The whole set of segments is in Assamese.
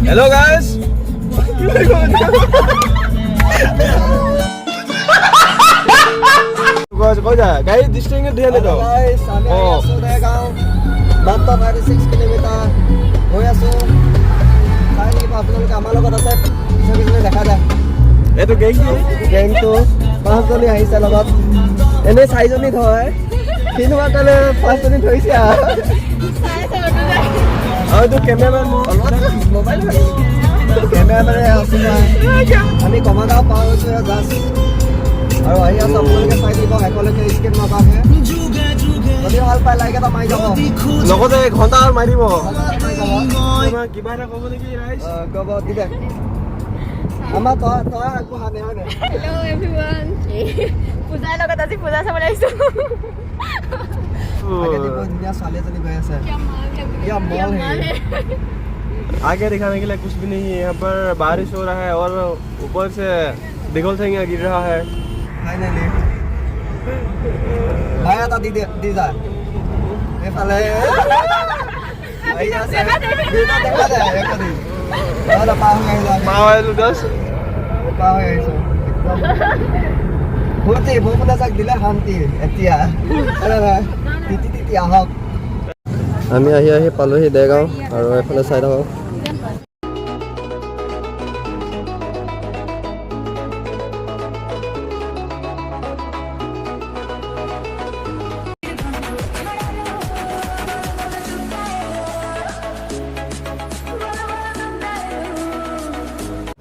Hello guys. Kau dah, guys, district dia ni tu. Guys, kami aso Degaon. Bantap 36 kilometer. Goi aso. Kai ni আপোনালোকে আমাৰ লগত আছে। পিছনে দেখা যায়। Itu গেংটো পাঁচজনী আহিছে লগত। এনে চাৰিজনী থয়। কিন্তু মাতালে পাঁচজনী থৈছে আৰু। আৰু tu cameraman মোবাইল কেমেৰামেনে আছে আমি কমাগাঁও পাৰ হৈছোঁ জাষ্ট আৰু আহি আছোঁ আপোনালোকে চাই দিব একেলগে স্কেন নাপাকে যদি ভাল পাই লাইক এটা মাৰি যাব লগতে ঘণ্টা আৰু মাৰিব মাৰি যাব কিবা এটা ক'ব নেকি ৰাইজ ক'ব দিলে আমাৰ তই একো হানে হয় নাই Hello everyone. পূজাৰ লগত আজি পূজা চাবলৈ আহিছোঁ আগে দিব ধুনীয়া ছোৱালী এজনী গৈ আছে क्या मॉल है आगे दिखाने के लिए कुछ भी नहीं है यहाँ पर बारिश हो रहा है और ऊपर से दिगोल सिंह गिर रहा है फाइनली भाई आता दी जा এফালে আই আছে এটা দেখা যায় একদম আলা পাও হৈ আহিলা পাওয়াইলো দস পাও হৈ আহিছো একদম বৰষুণে চাক দিলে শান্তি এতিয়া তিতি আহক আমি আহি পালোহি দেগাঁও আৰু এফালে চাই থাকক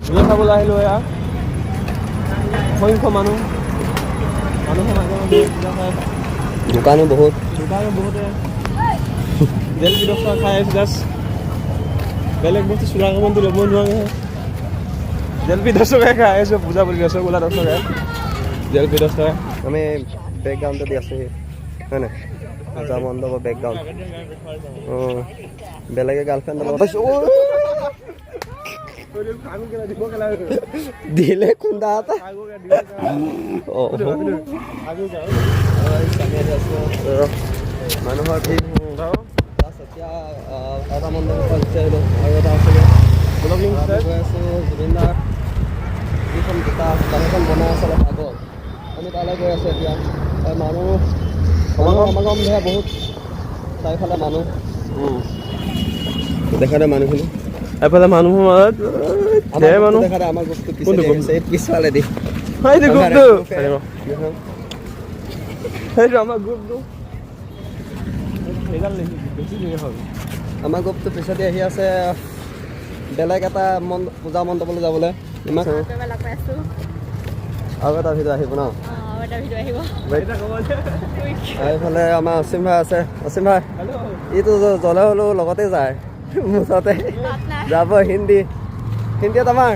পূজা চাবলৈ আহিলোঁ এয়া সংখ্য মানুহ দোকানো বহুত বহুতে জেলেপি 10 টকা খাই আছে জাষ্ট বেলেগ বস্তু চুৰা কামটো ল'ব নোৱাৰে জেলেপি 10 টকা খাই আছোঁ পূজা বুলি ৰসগোল্লা 10 টকা জেলেপি 10 টকা আমি বেকগ্ৰাউণ্ডত দি আছোঁ হয় নাই পূজা মণ্ডপৰ বেকগ্ৰাউণ্ড অঁ বেলেগে গাৰ্লফ্ৰেণ্ডৰ লগত দিলে খুন্দা এটা মানুহৰ ভিৰ এতিয়া এটা মণ্ডপৰ গুচি আহিলোঁ আৰু এটা আছিলে গৈ আছোঁ জুবিনদাৰ যিখন দোকানখন বনাই আছে অলপ আগত আমি তালৈ গৈ আছোঁ এতিয়া মানুহ সমাগম দেহে বহুত চাৰিফালে মানুহ দেখা দে মানুহখিনি এফালে মানুহ দেখা দে আমাৰ গ্ৰুপটো পিছফালে দি সেইটো আমাৰ গ্ৰুপটো আমাৰ গ্ৰুপটো পিছতে আহি আছে বেলেগ এটা পূজা মণ্ডপলৈ যাবলৈ ইমান আৰু এটা ভিডিঅ' আহিব ন এইফালে আমাৰ অসীম ভাই আছে অসীম ভাই ইটো জ্বলে হ'লেও লগতে যায় মুঠতে যাব হিন্দীত আমাৰ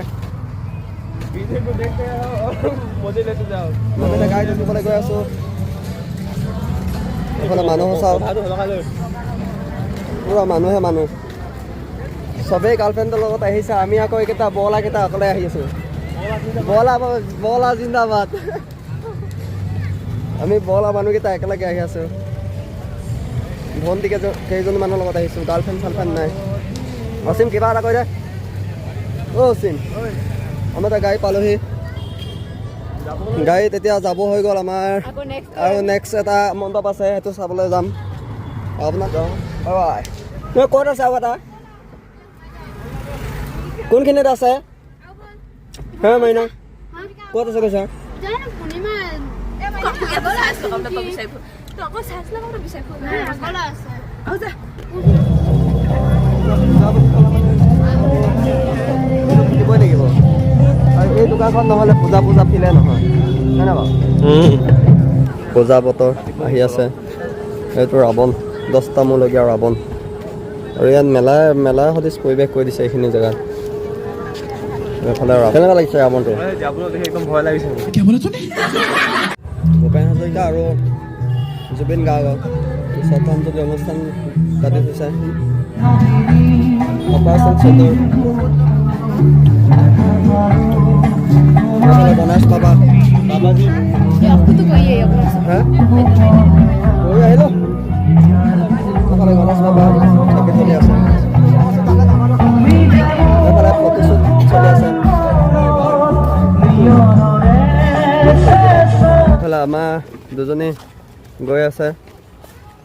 গাড়ী উঠিবলৈ গৈ আছোঁ এইফালে মানুহ চাওঁ পুৰা মানুহ চবেই গাৰ্লফ্ৰেণ্ডৰ লগত আহিছে আমি আকৌ এইকেইটা বলাকেইটা অকলে আহি আছোঁ বলা জিন্দাবাদ আমি বলা মানুহকেইটা একেলগে আহি আছোঁ ভণ্টি কেইজনমানৰ লগত আহিছোঁ গাৰ্লফ্ৰেণ্ড নাই অসীম কিবা এটা কৈ দে অসীম আমাৰ এটা গাড়ী পালোহি গাড়ীত এতিয়া যাব হৈ গ'ল আমাৰ আৰু নেক্সট এটা মণ্ডপ আছে সেইটো চাবলৈ যাম আপোনাক ক'ত আছে আৰু এটা কোনখিনিত আছে হে মাইনা ক'ত আছে কৈছা দিবই লাগিব আৰু এই দোকানখন নহ'লে পূজা ফিলে নহয় হয়নে বাৰু পূজা বতৰ আহি আছে এইটো ৰাৱণ 10টা মূলগীয়া ৰাৱণ আৰু ইয়াত মেলাৰ সদৃশ পৰিৱেশ কৰি দিছে এইখিনি জেগাত এইফালে কেনেকুৱা লাগিছে ৰাৱণটো যাবলৈ দেখি একদম ভয় লাগিছে ভূপেন হাজৰিকা আৰু জুবিন গাৰ্গক শ্ৰদ্ধাঞ্জলি অনুষ্ঠান পাতি থৈছে অপাৰেশ্যন চেণ্টাৰ গণেশ বাবাজি গৈ আহিলোঁ গণেশ বাবা থাকি চলি আছে আমাৰ দুজনী গৈ আছে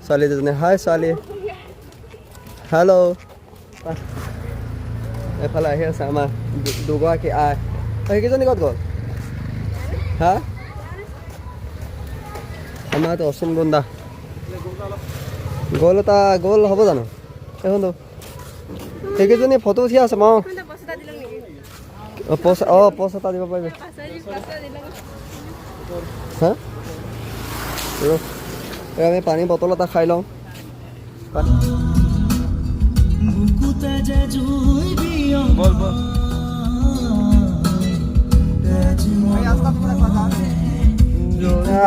ছোৱালী দুজনী হাই ছোৱালী হেল্ল' এইফালে আহি আছে আমাৰ দুগৰাকী আই সেইকেইজনী ক'ত গ'ল হা আমাৰতো অসীম গুণ্ডা গ'ল এটা গ'ল হ'ব জানো এই শুনো সেইকেইজনী ফটো উঠি আছে মই পইচা এটা দিব পাৰিবি হা আমি পানী বটল এটা খাই লওঁ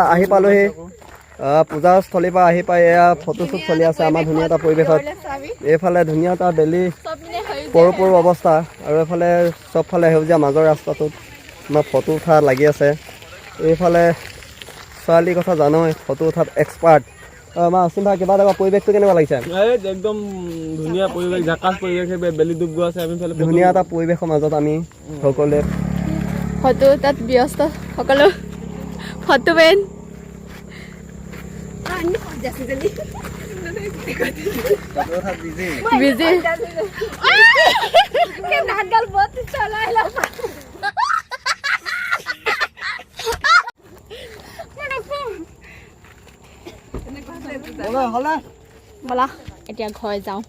আহি পালোহি পূজাস্থলীৰ পৰা আহি পাই এয়া ফটোশ্বুট চলি আছে আমাৰ ধুনীয়া এটা পৰিৱেশত এইফালে ধুনীয়া এটা বেলি পৰু পৰু অৱস্থা আৰু এইফালে চবফালে সেউজীয়া মাজৰ ৰাস্তাটোত আমাৰ ফটো উঠা লাগি আছে এইফালে ছোৱালীৰ কথা জানোই ফটো উঠাত এক্সপাৰ্ট আমাৰ অসীম ভাই কিবা এটা পৰিৱেশটো কেনেকুৱা লাগিছে একদম ধুনীয়া পৰিৱেশ জাকাচ পৰিৱেশ বেলি ডুব গৈ আছে আমি ধুনীয়া এটা পৰিৱেশৰ মাজত আমি সকলোৱে ফটো তাত ব্যস্ত সকলো ফটো বেন বিজি ব'লা এতিয়া ঘৰ যাওঁ